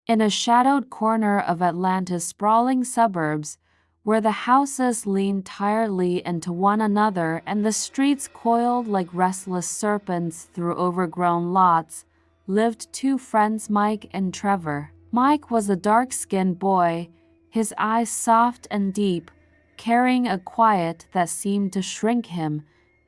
In a shadowed corner of Atlanta's sprawling suburbs, where the houses leaned tiredly into one another and the streets coiled like restless serpents through overgrown lots, lived two friends, Mike and Trevor. Mike was a dark-skinned boy, his eyes soft and deep, carrying a quiet that seemed to shrink him,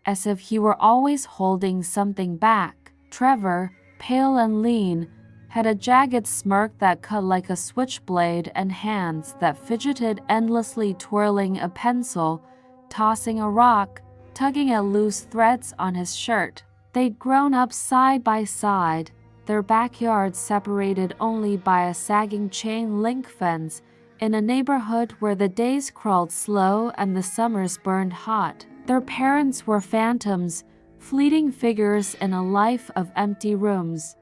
as if he were always holding something back. Trevor, pale and lean, had a jagged smirk that cut like a switchblade and hands that fidgeted endlessly, twirling a pencil, tossing a rock, tugging at loose threads on his shirt. They'd grown up side by side, their backyards separated only by a sagging chain link fence, in a neighborhood where the days crawled slow and the summers burned hot. Their parents were phantoms, fleeting figures in a life of empty rooms.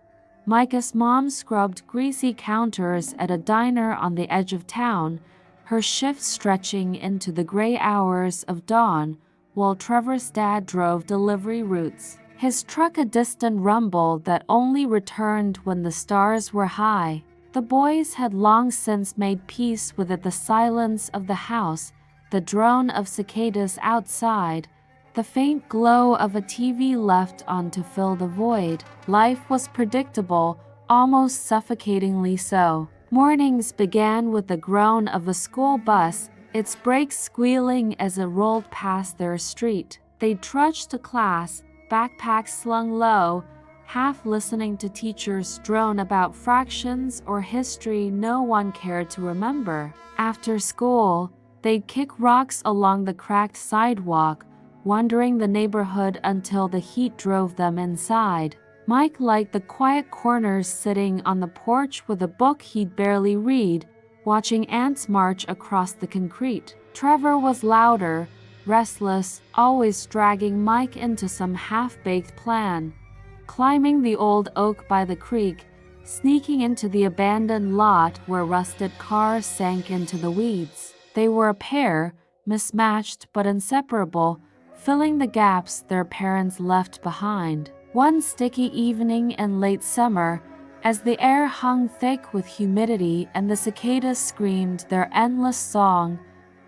Micah's mom scrubbed greasy counters at a diner on the edge of town, her shift stretching into the gray hours of dawn, while Trevor's dad drove delivery routes, his truck a distant rumble that only returned when the stars were high. The boys had long since made peace with it, the silence of the house, the drone of cicadas outside, the faint glow of a TV left on to fill the void. Life was predictable, almost suffocatingly so. Mornings began with the groan of a school bus, its brakes squealing as it rolled past their street. They trudged to class, backpacks slung low, half listening to teachers drone about fractions or history no one cared to remember. After school, they'd kick rocks along the cracked sidewalk, wandering the neighborhood until the heat drove them inside. Mike liked the quiet corners, sitting on the porch with a book he'd barely read, watching ants march across the concrete. Trevor was louder, restless, always dragging Mike into some half-baked plan. Climbing the old oak by the creek, sneaking into the abandoned lot where rusted cars sank into the weeds. They were a pair, mismatched but inseparable, filling the gaps their parents left behind. One sticky evening in late summer, as the air hung thick with humidity and the cicadas screamed their endless song,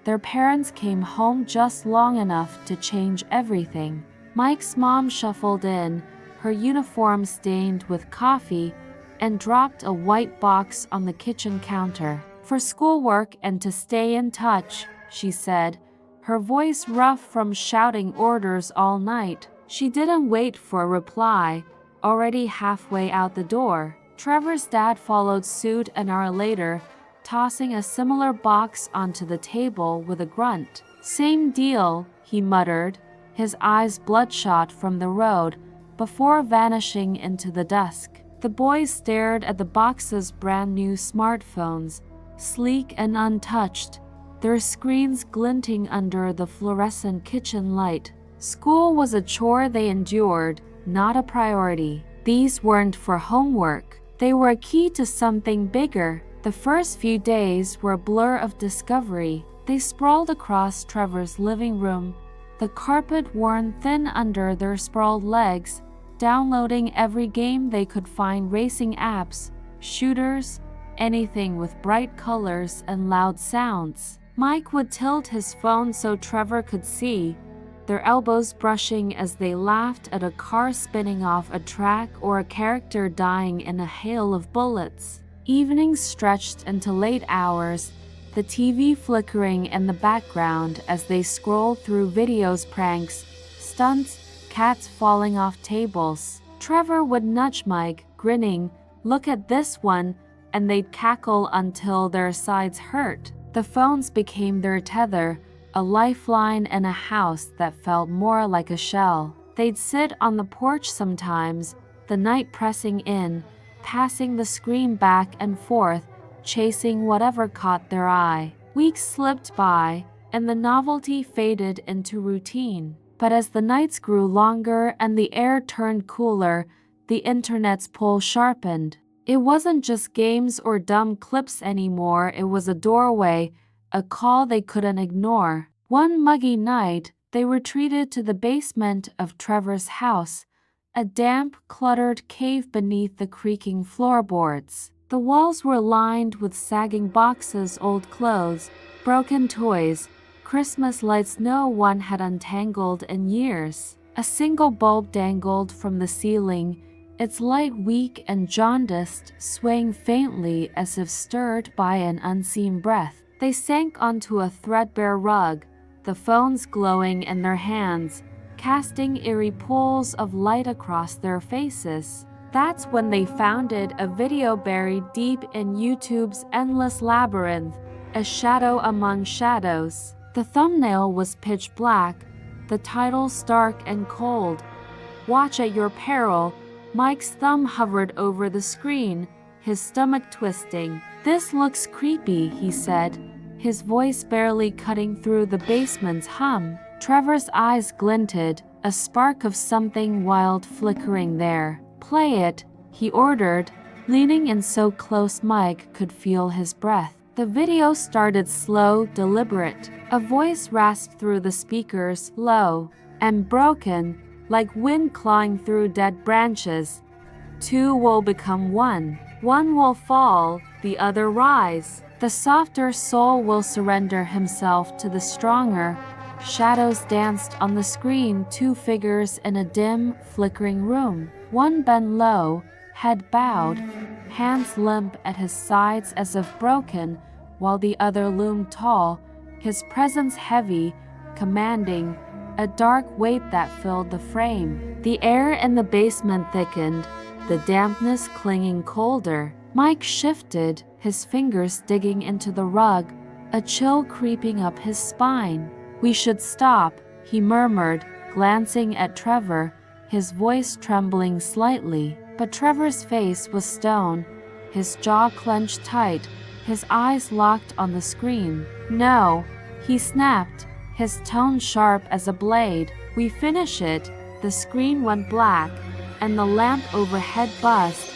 their parents came home just long enough to change everything. Mike's mom shuffled in, her uniform stained with coffee, and dropped a white box on the kitchen counter. "For schoolwork and to stay in touch," she said, her voice rough from shouting orders all night. She didn't wait for a reply, already halfway out the door. Trevor's dad followed suit an hour later, tossing a similar box onto the table with a grunt. "Same deal," he muttered, his eyes bloodshot from the road, before vanishing into the dusk. The boys stared at the box's brand-new smartphones, sleek and untouched, their screens glinting under the fluorescent kitchen light. School was a chore they endured, not a priority. These weren't for homework. They were a key to something bigger. The first few days were a blur of discovery. They sprawled across Trevor's living room, the carpet worn thin under their sprawled legs, downloading every game they could find, racing apps, shooters, anything with bright colors and loud sounds. Mike would tilt his phone so Trevor could see, their elbows brushing as they laughed at a car spinning off a track or a character dying in a hail of bullets. Evenings stretched into late hours, the TV flickering in the background as they scrolled through videos, pranks, stunts, cats falling off tables. Trevor would nudge Mike, grinning, "Look at this one," and they'd cackle until their sides hurt. The phones became their tether, a lifeline in a house that felt more like a shell. They'd sit on the porch sometimes, the night pressing in, passing the screen back and forth, chasing whatever caught their eye. Weeks slipped by, and the novelty faded into routine. But as the nights grew longer and the air turned cooler, the internet's pull sharpened. It wasn't just games or dumb clips anymore, it was a doorway, a call they couldn't ignore. One muggy night, they retreated to the basement of Trevor's house, a damp, cluttered cave beneath the creaking floorboards. The walls were lined with sagging boxes, old clothes, broken toys, Christmas lights no one had untangled in years. A single bulb dangled from the ceiling, its light weak and jaundiced, swaying faintly as if stirred by an unseen breath. They sank onto a threadbare rug, the phones glowing in their hands, casting eerie pools of light across their faces. That's when they found it, a video buried deep in YouTube's endless labyrinth, a shadow among shadows. The thumbnail was pitch black, the title stark and cold. Watch at your peril. Mike's thumb hovered over the screen, his stomach twisting. This looks creepy, he said, his voice barely cutting through the basement's hum. Trevor's eyes glinted, a spark of something wild flickering there. Play it, he ordered, leaning in so close Mike could feel his breath. The video started slow, deliberate. A voice rasped through the speakers, low and broken, like wind clawing through dead branches. Two will become one. One will fall, the other rise. The softer soul will surrender himself to the stronger. Shadows danced on the screen, two figures in a dim, flickering room. One bent low, head bowed, hands limp at his sides as if broken, while the other loomed tall, his presence heavy, commanding, a dark weight that filled the frame. The air in the basement thickened, the dampness clinging colder. Mike shifted, his fingers digging into the rug, a chill creeping up his spine. "We should stop," he murmured, glancing at Trevor, his voice trembling slightly. But Trevor's face was stone, his jaw clenched tight, his eyes locked on the screen. "No," he snapped, his tone sharp as a blade. "We finish it." The screen went black, and the lamp overhead buzzed,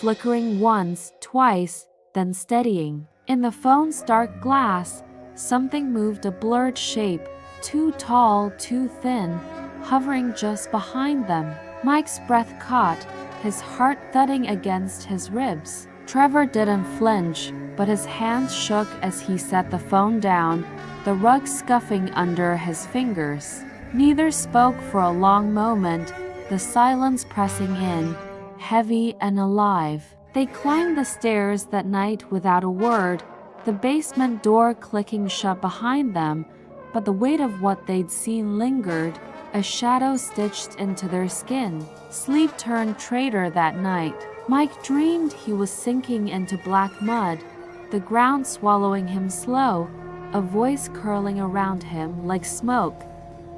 flickering once, twice, then steadying. In the phone's dark glass, something moved, a blurred shape, too tall, too thin, hovering just behind them. Mike's breath caught, his heart thudding against his ribs. Trevor didn't flinch, but his hands shook as he set the phone down, the rug scuffing under his fingers. Neither spoke for a long moment, the silence pressing in, heavy and alive. They climbed the stairs that night without a word, the basement door clicking shut behind them, but the weight of what they'd seen lingered, a shadow stitched into their skin. Sleep turned traitor that night. Mike dreamed he was sinking into black mud, the ground swallowing him slow, a voice curling around him like smoke.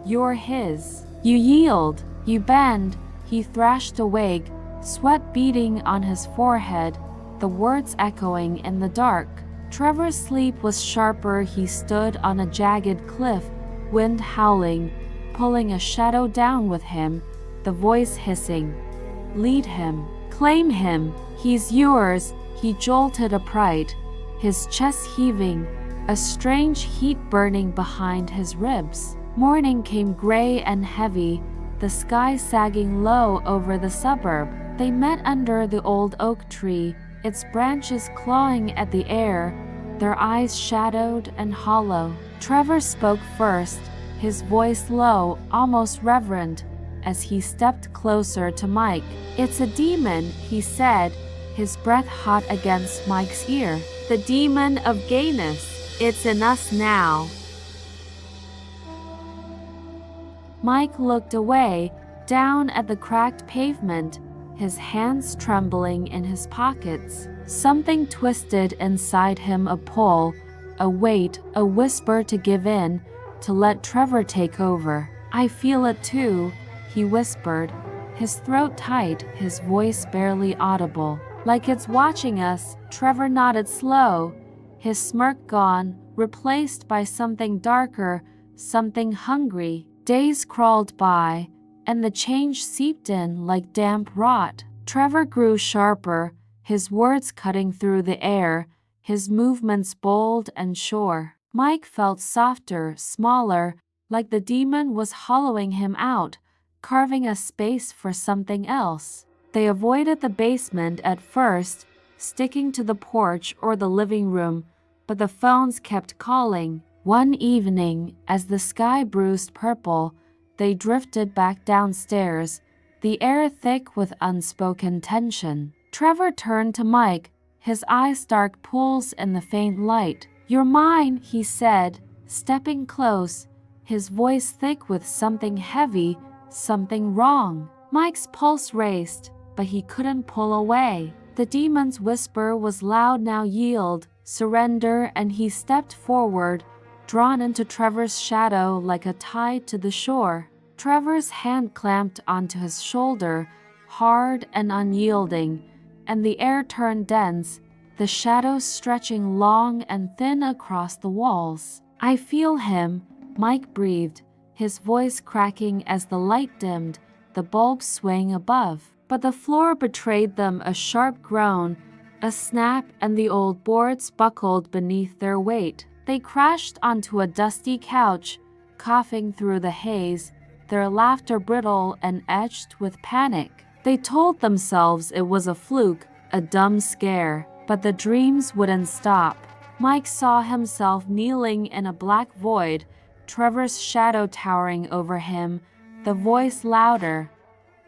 "You're his. You yield, you bend," he thrashed awake, sweat beading on his forehead, the words echoing in the dark. Trevor's sleep was sharper. He stood on a jagged cliff, wind howling, pulling a shadow down with him, the voice hissing. "Lead him. Claim him. He's yours." He jolted upright, his chest heaving, a strange heat burning behind his ribs. Morning came gray and heavy, the sky sagging low over the suburb. They met under the old oak tree, its branches clawing at the air, their eyes shadowed and hollow. Trevor spoke first, his voice low, almost reverent, as he stepped closer to Mike. "It's a demon," he said, his breath hot against Mike's ear. "The demon of gayness. It's in us now." Mike looked away, down at the cracked pavement, his hands trembling in his pockets. Something twisted inside him, a pull, a weight, a whisper to give in, to let Trevor take over. "I feel it too," he whispered, his throat tight, his voice barely audible. "Like it's watching us." Trevor nodded slow, his smirk gone, replaced by something darker, something hungry. Days crawled by, and the change seeped in like damp rot. Trevor grew sharper, his words cutting through the air, his movements bold and sure. Mike felt softer, smaller, like the demon was hollowing him out, carving a space for something else. They avoided the basement at first, sticking to the porch or the living room, but the phones kept calling. One evening, as the sky bruised purple, they drifted back downstairs, the air thick with unspoken tension. Trevor turned to Mike, his eyes dark pools in the faint light. "You're mine," he said, stepping close, his voice thick with something heavy, something wrong. Mike's pulse raced, but he couldn't pull away. The demon's whisper was loud now. "Yield, surrender," and he stepped forward, drawn into Trevor's shadow like a tide to the shore. Trevor's hand clamped onto his shoulder, hard and unyielding, and the air turned dense, the shadows stretching long and thin across the walls. "I feel him," Mike breathed, his voice cracking as the light dimmed, the bulbs swaying above. But the floor betrayed them, a sharp groan, a snap, and the old boards buckled beneath their weight. They crashed onto a dusty couch, coughing through the haze, their laughter brittle and etched with panic. They told themselves it was a fluke, a dumb scare, but the dreams wouldn't stop. Mike saw himself kneeling in a black void, Trevor's shadow towering over him, the voice louder.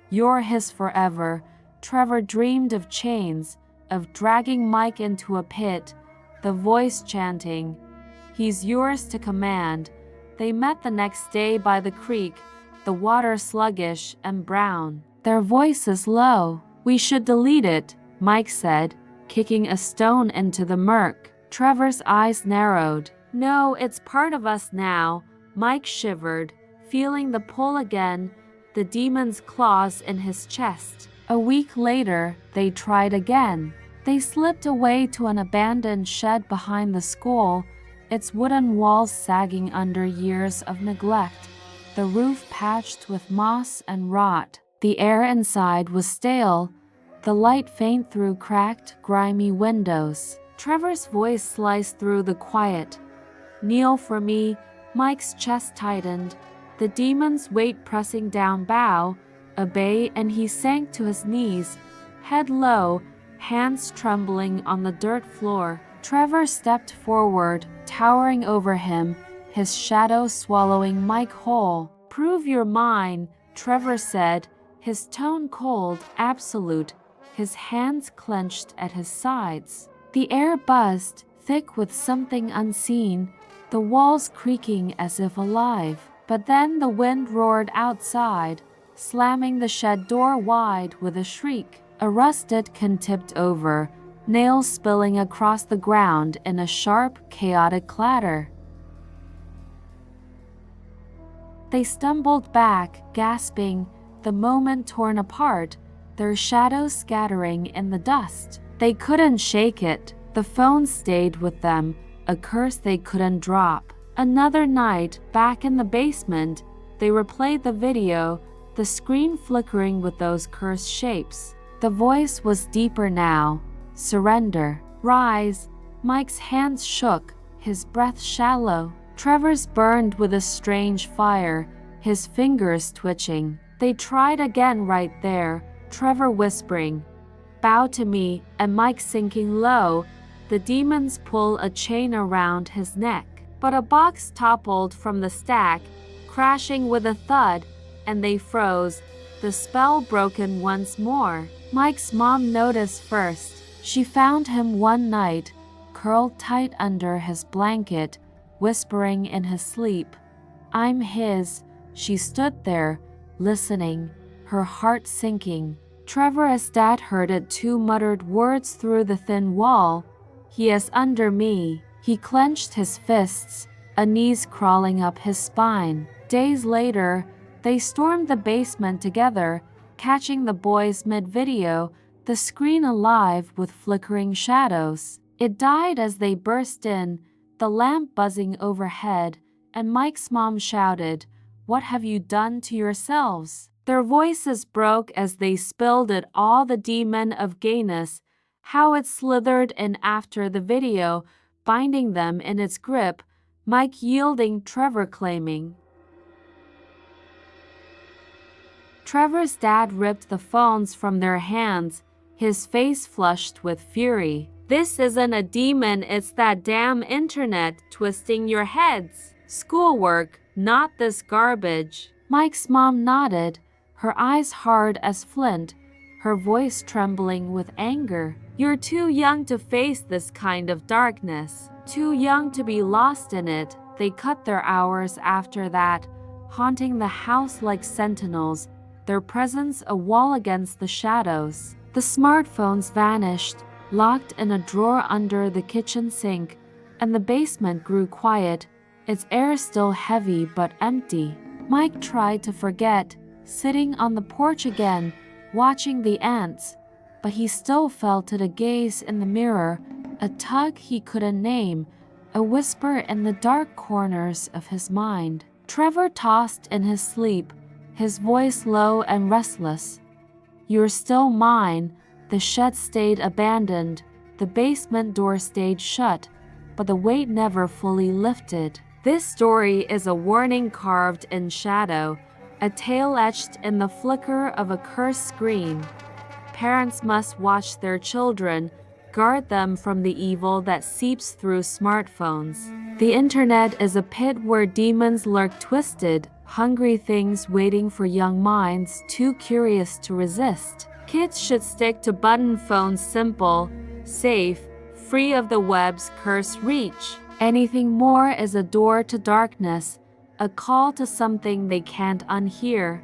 "You're his forever." Trevor dreamed of chains, of dragging Mike into a pit, the voice chanting, "He's yours to command." They met the next day by the creek, the water sluggish and brown, their voices low. "We should delete it," Mike said, kicking a stone into the murk. Trevor's eyes narrowed. "No, it's part of us now." Mike shivered, feeling the pull again, the demon's claws in his chest. A week later, they tried again. They slipped away to an abandoned shed behind the school, its wooden walls sagging under years of neglect, the roof patched with moss and rot. The air inside was stale, the light faint through cracked, grimy windows. Trevor's voice sliced through the quiet. "Kneel for me." Mike's chest tightened, the demon's weight pressing down. "Bow, obey," and he sank to his knees, head low, hands trembling on the dirt floor. Trevor stepped forward, towering over him, his shadow swallowing Mike whole. "Prove you're mine," Trevor said, his tone cold, absolute, his hands clenched at his sides. The air buzzed, thick with something unseen, the walls creaking as if alive. But then the wind roared outside, slamming the shed door wide with a shriek. A rusted can tipped over, nails spilling across the ground in a sharp, chaotic clatter. They stumbled back, gasping, the moment torn apart, their shadows scattering in the dust. They couldn't shake it. The phone stayed with them, a curse they couldn't drop. Another night, back in the basement, they replayed the video, the screen flickering with those cursed shapes. The voice was deeper now. "Surrender. Rise." Mike's hands shook, his breath shallow. Trevor's burned with a strange fire, his fingers twitching. They tried again right there, Trevor whispering, "Bow to me," and Mike sinking low, the demons pull a chain around his neck. But a box toppled from the stack, crashing with a thud, and they froze, the spell broken once more. Mike's mom noticed first. She found him one night, curled tight under his blanket, whispering in his sleep, "I'm his." She stood there, listening, her heart sinking. Trevor's dad heard it too, muttered words through the thin wall. "He is under me." He clenched his fists, a knees crawling up his spine. Days later, they stormed the basement together, catching the boys mid-video, the screen alive with flickering shadows. It died as they burst in, the lamp buzzing overhead, and Mike's mom shouted, "What have you done to yourselves?" Their voices broke as they spilled it all, the demon of gayness, how it slithered in after the video, binding them in its grip, Mike yielding, Trevor claiming. Trevor's dad ripped the phones from their hands, his face flushed with fury. "This isn't a demon, it's that damn internet twisting your heads. Schoolwork, not this garbage." Mike's mom nodded, her eyes hard as flint, her voice trembling with anger. "You're too young to face this kind of darkness. Too young to be lost in it." They cut their hours after that, haunting the house like sentinels, their presence a wall against the shadows. The smartphones vanished, locked in a drawer under the kitchen sink, and the basement grew quiet, its air still heavy but empty. Mike tried to forget, sitting on the porch again, watching the ants, but he still felt it, a gaze in the mirror, a tug he couldn't name, a whisper in the dark corners of his mind. Trevor tossed in his sleep, his voice low and restless. "You're still mine." The shed stayed abandoned, the basement door stayed shut, but the weight never fully lifted. This story is a warning carved in shadow, a tale etched in the flicker of a cursed screen. Parents must watch their children, guard them from the evil that seeps through smartphones. The internet is a pit where demons lurk, twisted, hungry things waiting for young minds too curious to resist. Kids should stick to button phones, simple, safe, free of the web's cursed reach. Anything more is a door to darkness, a call to something they can't unhear.